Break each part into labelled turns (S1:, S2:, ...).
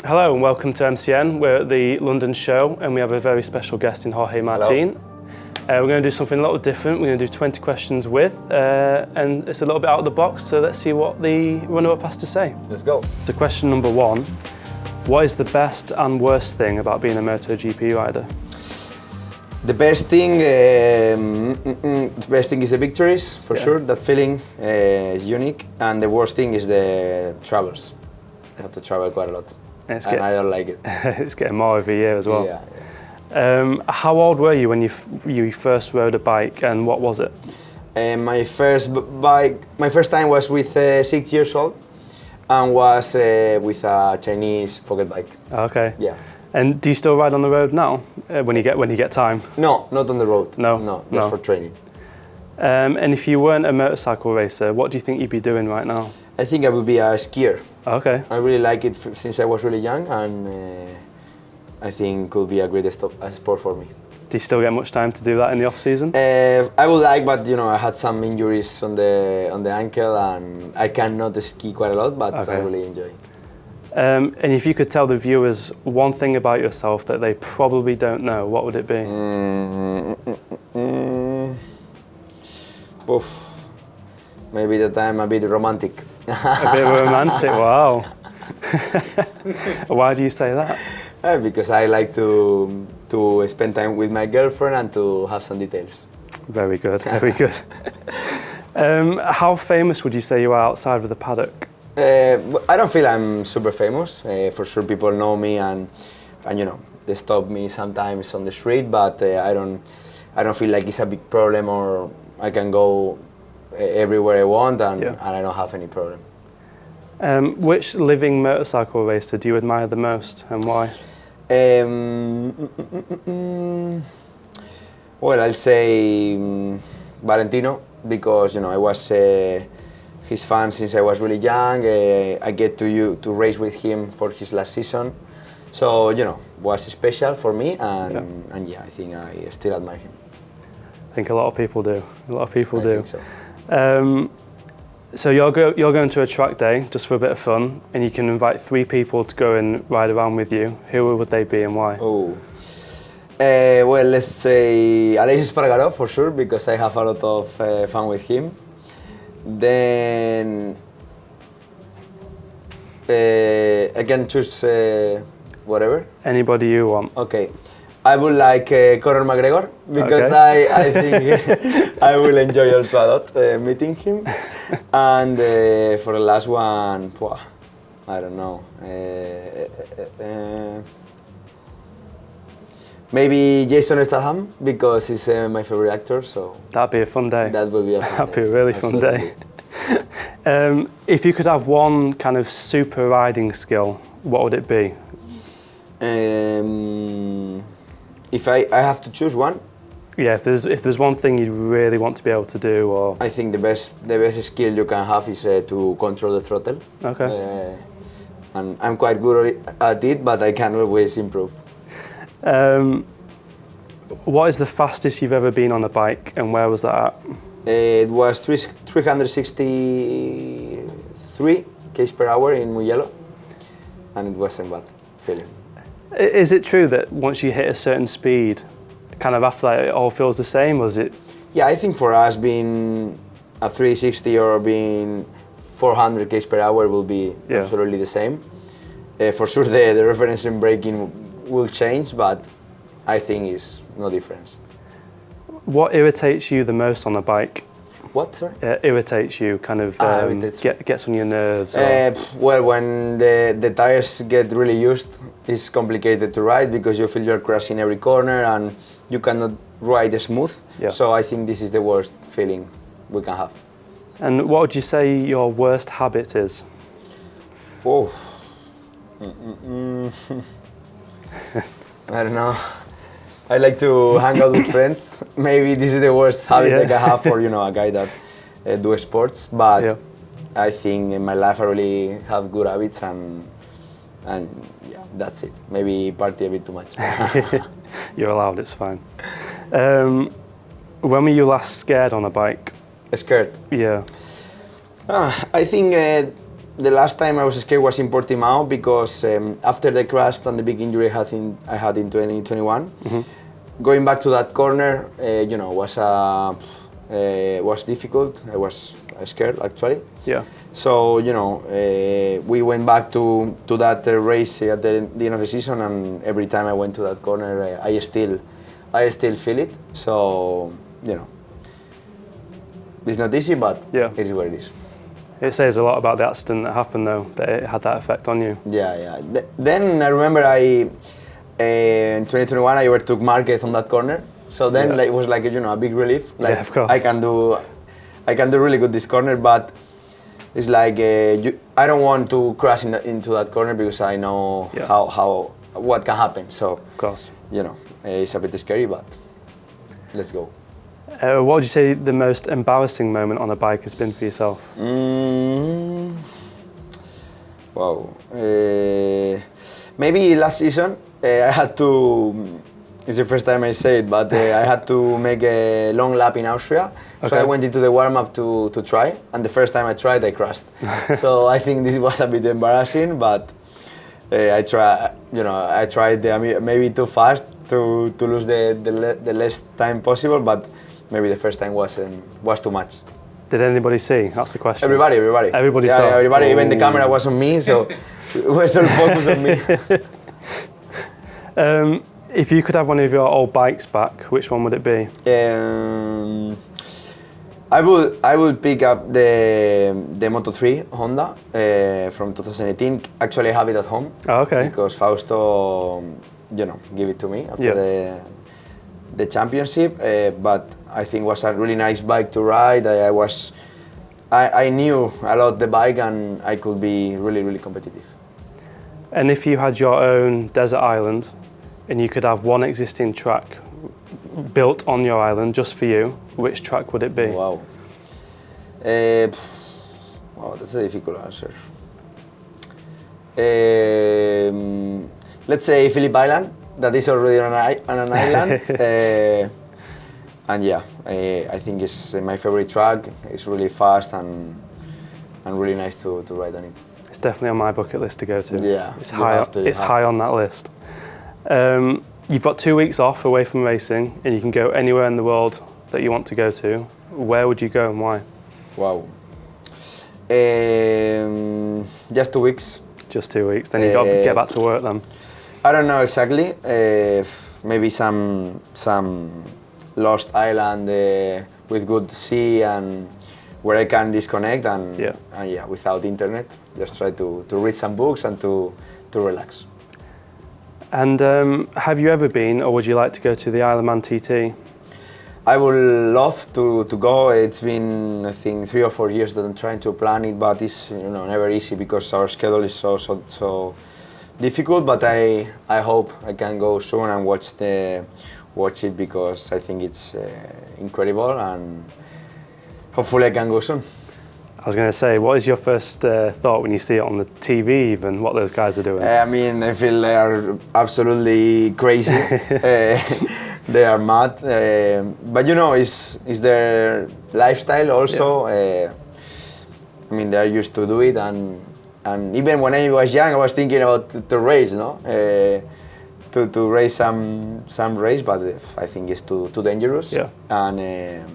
S1: Hello and welcome to MCN. We're at the London show and we have a very special guest in Jorge Martín. We're going to do something a little different. We're going to do 20 questions with, and it's a little bit out of the box, so let's see what the runner-up has to say.
S2: Let's go.
S1: So question number one, what is the best and worst thing about being a MotoGP rider?
S2: The best thing is the victories, for sure. That feeling is unique. And the worst thing is the travels. I have to travel quite a lot, and I don't like it.
S1: It's getting more every year as well.
S2: Yeah.
S1: How old were you when you first rode a bike, and what was it?
S2: My first time was with 6 years old, and was with a Chinese pocket bike.
S1: Okay.
S2: Yeah.
S1: And do you still ride on the road now when you get time?
S2: No, not on the road.
S1: No,
S2: just for training.
S1: And if you weren't a motorcycle racer, what do you think you'd be doing right now?
S2: I think I would be a skier.
S1: Okay.
S2: I really like it since I was really young, and I think it could be a great sport for me.
S1: Do you still get much time to do that in the off season?
S2: I would like, but I had some injuries on the ankle, and I cannot ski quite a lot, but I really enjoy.
S1: And if you could tell the viewers one thing about yourself that they probably don't know, what would it be?
S2: Maybe that I'm a bit romantic.
S1: A bit romantic, wow. Why do you say that?
S2: Because I like to spend time with my girlfriend and to have some details.
S1: Very good, very good. How famous would you say you are outside of the paddock?
S2: I don't feel I'm super famous. For sure, people know me, and they stop me sometimes on the street. But I don't feel like it's a big problem, or I can go everywhere I want, and I don't have any problem.
S1: Which living motorcycle racer do you admire the most, and why?
S2: Well, I'll say Valentino, because I was his fan since I was really young. I get to race with him for his last season, so was special for me, and I think I still admire him.
S1: I think a lot of people do. A lot of people do.
S2: I think so.
S1: So you're going to a track day just for a bit of fun, and you can invite 3 people to go and ride around with you. Who would they be and why?
S2: Well, let's say Aleix Espargaró for sure, because I have a lot of fun with him. Then I can choose whatever.
S1: Anybody you want.
S2: Okay. I would like Conor McGregor, because I think I will enjoy also a lot meeting him. And for the last one, I don't know. Maybe Jason Statham, because he's my favorite actor. So
S1: that'd be a fun day.
S2: That would be a fun day.
S1: That'd be a really fun day. If you could have one kind of super riding skill, what would it be?
S2: If I have to choose one?
S1: Yeah, if there's one thing you'd really want to be able to do, or
S2: I think the best skill you can have is to control the throttle.
S1: Okay.
S2: And I'm quite good at it, but I can always improve.
S1: What is the fastest you've ever been on a bike, and where was that at?
S2: It was 363 km per hour in Mugello, and it wasn't bad feeling.
S1: Is it true that once you hit a certain speed, kind of after that, it all feels the same, or is it?
S2: Yeah, I think for us being a 360 or being 400 km per hour will be absolutely the same. For sure, the reference in braking will change, but I think it's no difference.
S1: What irritates you the most on a bike?
S2: What, sorry?
S1: Irritates you, kind of gets on your nerves?
S2: Well, when the tires get really used, it's complicated to ride, because you feel you're crashing every corner and you cannot ride smooth. Yeah. So I think this is the worst feeling we can have.
S1: And what would you say your worst habit is?
S2: Oh. I don't know. I like to hang out with friends. Maybe this is the worst habit I can have for a guy that do sports. But I think in my life I really have good habits, and that's it. Maybe party a bit too much.
S1: You're allowed. It's fine. When were you last scared on a bike?
S2: Scared? Yeah. I think the last time I was scared was in Portimao because after the crash and the big injury I had in 2021, going back to that corner, was difficult. I was scared actually.
S1: Yeah.
S2: So we went back to that race at the end of the season, and every time I went to that corner, I still feel it. So it's not easy, but it is what it is.
S1: It says a lot about the accident that happened, though, that it had that effect on you.
S2: Yeah. Then I remember in 2021 I overtook Marquez on that corner. So then it was like a big relief. Like,
S1: of course.
S2: I can do really good this corner, but it's like I don't want to crash into that corner because I know what can happen. So
S1: of course,
S2: it's a bit scary, but let's go.
S1: What would you say the most embarrassing moment on a bike has been for yourself?
S2: Wow. Maybe last season I had to. It's the first time I say it, but I had to make a long lap in Austria. Okay. So I went into the warm-up to try, and the first time I tried, I crashed. So I think this was a bit embarrassing, but I tried maybe too fast to lose the less time possible, but maybe the first time was too much.
S1: Did anybody see? That's the question.
S2: Everybody.
S1: Everybody saw?
S2: Yeah, everybody, even the camera was on me, so it was all focused on me.
S1: If you could have one of your old bikes back, which one would it be?
S2: I will pick up the Moto3 Honda from 2018. Actually, I have it at home.
S1: Oh, okay.
S2: Because Fausto, gave it to me after the championship. But I think it was a really nice bike to ride. I knew a lot the bike, and I could be really, really competitive.
S1: And if you had your own desert island, and you could have one existing track built on your island just for you, which track would it be?
S2: Wow. That's a difficult answer. Let's say Phillip Island, that is already on an island. And I think it's my favorite track. It's really fast and really nice to ride on it.
S1: It's definitely on my bucket list to go to.
S2: Yeah,
S1: it's high on that list. You've got 2 weeks off away from racing, and you can go anywhere in the world that you want to go to. Where would you go and why?
S2: Wow. Just 2 weeks.
S1: Just 2 weeks. Then you got to get back to work then.
S2: I don't know exactly. Maybe some lost island with good sea and where I can disconnect and without internet. Just try to read some books and to relax.
S1: And have you ever been, or would you like to go to the Isle of Man TT?
S2: I would love to go. It's been, I think, 3 or 4 years that I'm trying to plan it, but it's never easy because our schedule is so difficult. But I hope I can go soon and watch it because I think it's incredible, and hopefully I can go soon.
S1: I was going to say, what is your first thought when you see it on the TV, even what those guys are doing?
S2: I mean, I feel they are absolutely crazy. They are mad, but it's their lifestyle also. I mean, they are used to do it, and even when I was young, I was thinking about to race, to race some race, but I think it's too dangerous.
S1: Yeah.
S2: And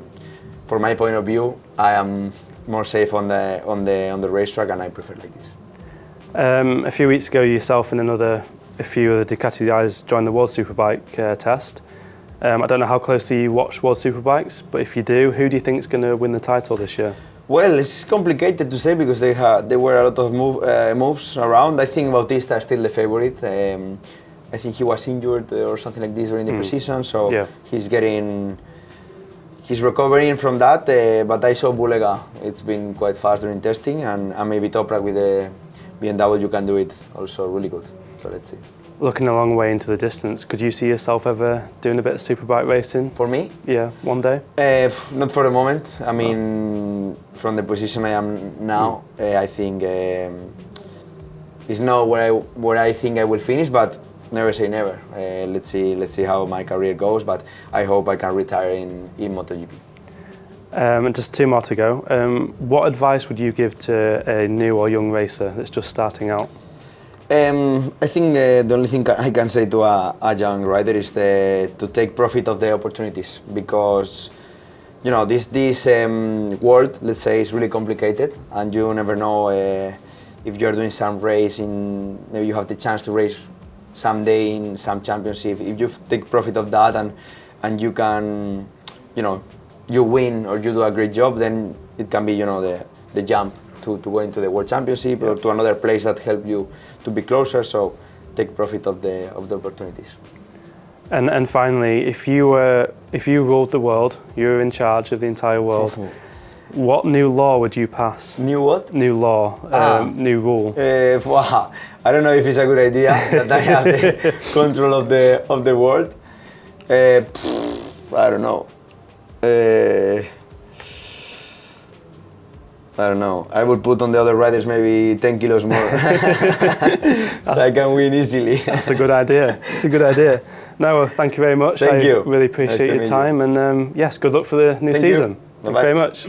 S2: from my point of view, I am more safe on the racetrack, and I prefer like this.
S1: A few weeks ago, yourself and a few of the Ducati guys joined the World Superbike test. I don't know how closely you watch World Superbikes, but if you do, who do you think is going to win the title this year?
S2: Well, it's complicated to say because there were a lot of moves around. I think Bautista is still the favorite. I think he was injured or something like this during the pre-season, so he's recovering from that. But I saw Bulega. It's been quite fast during testing, and maybe Toprak with the BMW can do it also really good. So let's see.
S1: Looking a long way into the distance, could you see yourself ever doing a bit of superbike racing?
S2: For me?
S1: Yeah, one day?
S2: Not for the moment. I mean, from the position I am now, I think it's not where I think I will finish, but never say never. Let's see how my career goes, but I hope I can retire in MotoGP.
S1: And just 2 more to go. What advice would you give to a new or young racer that's just starting out?
S2: I think the only thing I can say to a young rider is to take profit of the opportunities, because you know this world, let's say, is really complicated, and you never know if you're doing some race maybe you have the chance to race someday in some championship. If you take profit of that and you can, you win or you do a great job, then it can be the jump to go into the World Championship or to another place that help you to be closer. So take profit of the opportunities.
S1: And finally, if you ruled the world, you were in charge of the entire world, what new law would you pass?
S2: New what?
S1: New law, new rule.
S2: Wow. I don't know if it's a good idea that I have the control of the world. I don't know. I don't know. I would put on the other riders maybe 10 kilos more, so I can win easily.
S1: That's a good idea. It's a good idea. No, well, thank you very much.
S2: Thank you.
S1: Really appreciate your time, and yes, good luck for the new season.
S2: Thank you.
S1: Thank you very much.